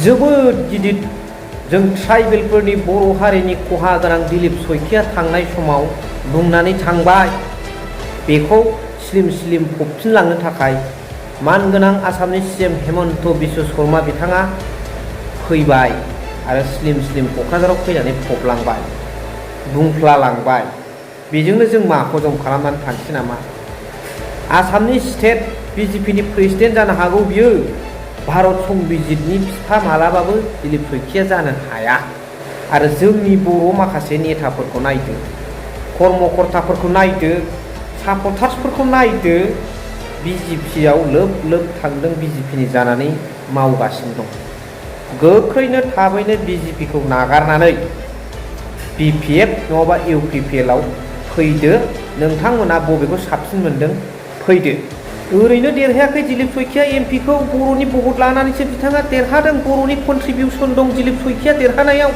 जोबोद गिदिर जों ट्राइबेलफोरनि बर' हारिनि खहा गोनां दिलीप सयखिया थांनाय समाव बुंनानै थांबाय। बेखौ स्लिम स्लिम फबफिनलांनो थाखाय मानगोनां आसामनि CM हेमन्त बिश्व शर्मा बिथाङा फैबाय आरो स्लिम स्लिम क'क्राझाराव फैनानै फबलांबाय, बुंफ्लालांबाय। बेजोंनो जों मा हजम खालामनानै थांसै नामा? आसामनि स्टेट BJPनि प्रेसिडेन्ट जानो हागौ बियो, भारत संबिजितनि बिफा मालाबाबो दिलीप सयखिया जानो हाया। आरो जोंनि बर' माखासे नेताफोरखौ नायदो, कर्मकर्ताफोरखौ नायदो, सापर्टार्सफोरखौ नायदो, BJPआव लोब लोब थांदों, BJPनि जानानै मावगासिनो दं। गोख्रैनो थाबैनो BJPखौ नागारनानै BPF नङाबा UPPLआव फैदो। नोंथांमोना बबेखौ साबसिन मोनदों फैदो। ओरैनो देरहायाखै दिलीप सयखिया MP खौ बर'नि भट लानानैसो बिथाङा देरहादों। बर'नि कन्ट्रिबिउसन दं दिलीप सयखिया देरहानायाव।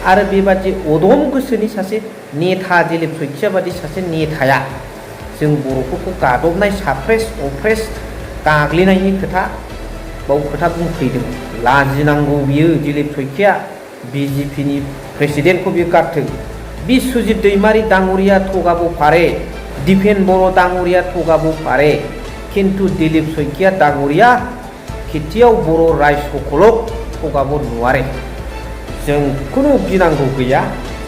आरो बेबादि अदम गोसोनि सासे नेता दिलीप सयखिया बादि सासे नेताया जों बर'फोरखौ गादबनाय, साप्रेस अप्रेस गाग्लिनायनि खोथा बुंफैदों। लाजिनांगौ बियो दिलीप सयखिया। BJPनि प्रेसिडेन्टखौ बियो गारथों। बिस्वजित दैमारी दाङ'रिया थगाबो पारे, दिपेन बर' दाङ'रिया थगाबो पारे, किन्तु दिलीप सयखिया दाङ'रिया खेथियाव बर' रायजोखौल' थगाबो नुवारे। जों खुनु गिनांगौ गैया,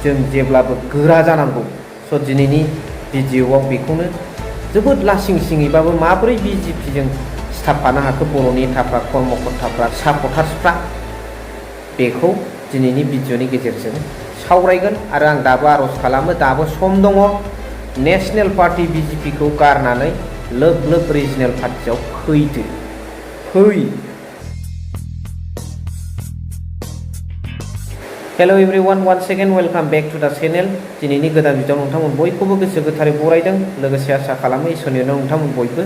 जों जेब्लाबो गोरा जानांगौ। स' दिनैनि भिडिअ'आव बेखौनो जोबोद लासिं सिङैबाबो माबोरै BJPजों सिथाबफानो हाखो बर' नेताफ्रा, कर्मकर्ताफ्रा, सापर्टार्सफ्रा, बेखौ दिनैनि भिडिअ'नि गेजेरजों सावरायगोन। आरो आं दाबो आर'ज खालामो, दाबो सम दङ। नेसनेल पार्टि BJPखौ गारनानै लोब लोब रिजनेल पार्टियाव फैदो, फै। Hello' everyone, once again welcome back to the channel. दिनैनि गोदान भिडिअ'आव नोंथांमोन बयखौबो गोसो गोथारै बरायदों। लोगोसे आसा खालामो इसोरनि अननायाव नोंथांमोन बयबो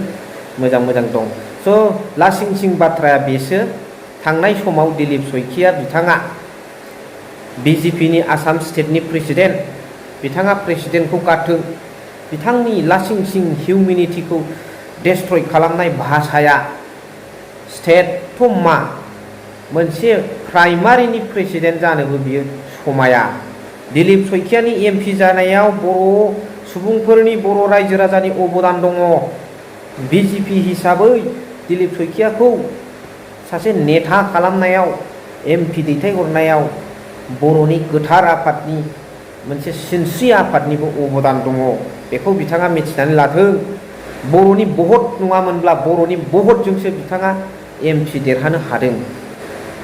मोजां दं। स' लासिं सिं बाथ्राया बेसो, थांनाय समाव दिलीप सयखिया बिथाङा BJPनि आसाम स्टेटनि प्रेसिडेन्ट, बिथाङा प्रेसिडेन्टखौ गारथों। बिथांनि लासिं सिं हिउमेनिटिखौ डेस्ट्रय खालामनाय भाषाया स्टेट मा मोनसे प्राइमारिनि प्रेसिडेन्ट जानोबो बियो समाया। दिलीप सयखियानि MP जानायाव बर' सुबुंफोरनि, बर' रायजो राजानि अबदान दङ। BJP हिसाबै दिलीप सयखियाखौ सासे नेता खालामनायाव, MP दैथायहरनायाव बर'नि गोथार आफादनि, मोनसे सिनस्रि आफादनिबो अबदान दङ। बेखौ बिथाङा मिथिनानै लाथों। बर'नि भट नङामोनब्ला बर'नि भटजोंसो बिथाङा MP देरहानो हादों।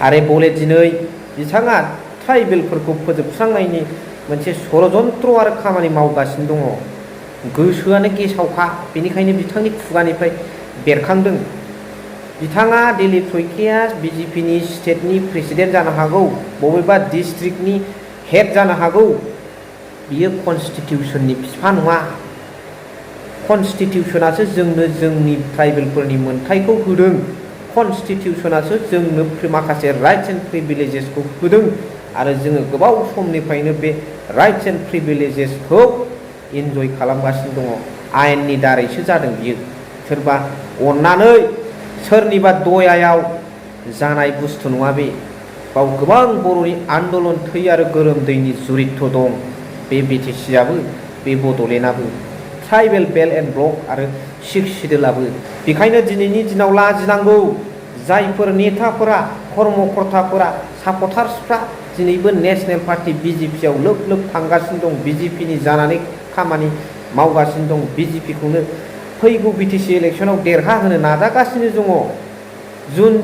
आरो बले दिनै बिथाङा ट्राइबेलफोरखौ फोजोबस्रांनायनि मोनसे षड़यन्त्र आरो खामानि मावगासिनो दङ। गोसोआनो गेसावखा, बेनिखायनो बिथांनि खुगानिफ्राय बेरखांदों। बिथाङा दिलीप सयखिया BJPनि स्टेटनि प्रेसिडेन्ट जानो हागौ, बबेबा डिस्ट्रिक्टनि हेड जानो हागौ, बियो कनस्टिटिउसननि बिफा नङा। कनस्टिटिउसनासो जोंनो जोंनि ट्राइबेलफोरनि मोनथायखौ होदों। कनस्टिटिउसनासो जोंनो माखासे राइट्स एन्ड प्रिभिलेजेसखौ होदों। आरो जोङो गोबाव समनिफ्रायनो बे राइट्स एन्ड प्रिभिलेजेसखौ इन्जय खालामगासिनो दङ। आयेननि दारैसो जादों बियो। सोरबा अननानै सोरनिबा दयायाव जानाय बुस्थु नङा बे। बाव गोबां बर'नि आन्दलन, थै आरो गोरोमदैनि जुरित्थ दं। बे BTCआबो, बे बड'लेण्डआबो, ट्राइबेल बेल्ट एन्ड ब्लक आरो सिक्स सिडुलाबो। बेखायनो दिनैनि दिनाव लाजिनांगौ। जायफोर नेताफोरा, कर्मकर्ताफोरा, सापर्टार्सफ्रा दिनैबो नेसनेल पार्टि BJPआव लोब लोब थांगासिनो दं, BJPनि जानानै खामानि मावगासिनो दं, BJPखौनो फैगौ BTC इलेक्सनाव देरहाहोनो नाजागासिनो दङ।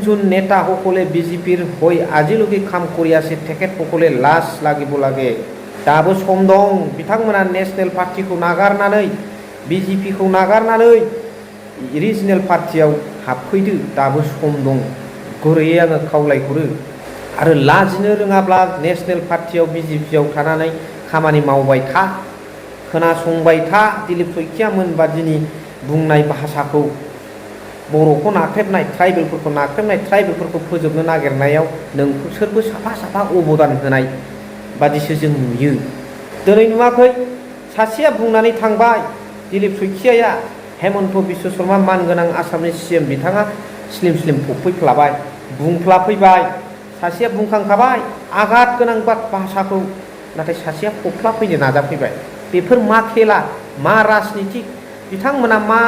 যোন নেতা সকলে BJPৰ হৈ আজিলৈকে কাম কৰি আছে, তেখেতসকলে লাজ লাগিব লাগে। दाबो सम दं। बिथांमोना नेसनेल पार्टिखौ नागारनानै, BJPखौ नागारनानै रिजनेल पार्टियाव हाबफैदो। दाबो सम दं। गुरैयै आङो खावलायहरो। आरो लाजिनो रोङाब्ला नेसनेल पार्टियाव, BJPआव थानानै खामानि मावबाय था, खोनासंबाय था। दिलीप सयखिया मोनबादिनि बुंनाय भाषाखौ, बर'खौ नाख्रेबनाय, ट्राइबेलफोरखौ नाख्रेबनाय, ट्राइबेलफोरखौ फोजोबनो नागिरनायाव नोंसोरबो साफा साफा अबदान होनाय बादिसो जों नुयो। दिनै नुवाखै, सासेया बुंनानै थांबाय, दिलीप सयखियाया, हेमन्त बिश्व शर्मा मानगोनां आसामनि CM बिथाङा स्लिम स्लिम फबफैफ्लाबाय, बुंफ्लाफैबाय। सासेया बुंखांखाबाय आघात गोनां भाषाखौ, नाथाय सासेया फफ्लाफैनो नाजाफैबाय। बेफोर मा खेला, मा राजनितिक, बिथांमोना मा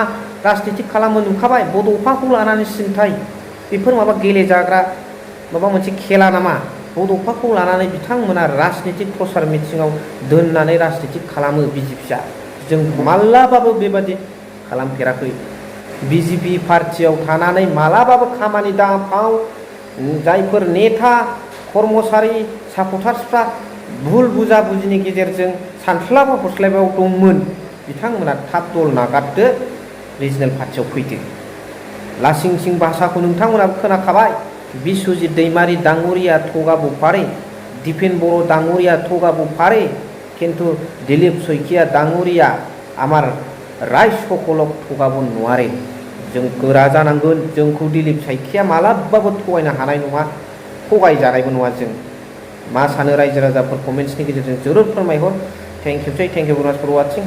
राजनितिक खालामो नुखाबाय, बड'फाखौ लानानै सिन्थाय, बेफोर माबा गेलेजाग्रा माबा मोनसे खेला नामा? बड'फाखौ लानानै बिथांमोना राजनितिक प्रसार मिथिङाव दोननानै राजनितिक खालामो बिजेपिया। जों माब्लाबाबो बेबादि खालामफेराखै। बिजेपि पार्टियाव थानानै मालाबाबो खामानि दामाव जायफोर नेता कर्मचारि सापटार्सफ्रा भुल बुजाबुजिनि गेजेरजों सानस्लाबा हस्लाबायाव दंमोन, बिथांमोना थाब दल नागारदो, रिजनेल पार्टियाव फैदो। लासिं सिं भाषाखौ नोंथांमोनाबो खोनाखाबाय। बिस्वजित दैमारी दाङुरिया थगा बुफारे, दिपेन बर' दाङुरिया थगा बुफारे, किन्तु दिलीप शइकिया दाङुरिया आमार राय सकलक थगाबो नुवारे। जों गोरा जानांगोन। जोंखौ दिलीप शइकिया मालाबाबो थगायनो हानाय नङा, थगायजानायबो नङा। जों मा सानो रायजो राजाफोर कमेन्ट्सनि गेजेरजों जरुर फोरमायहर। थेंक इउ भेरि माच फर वाचिं।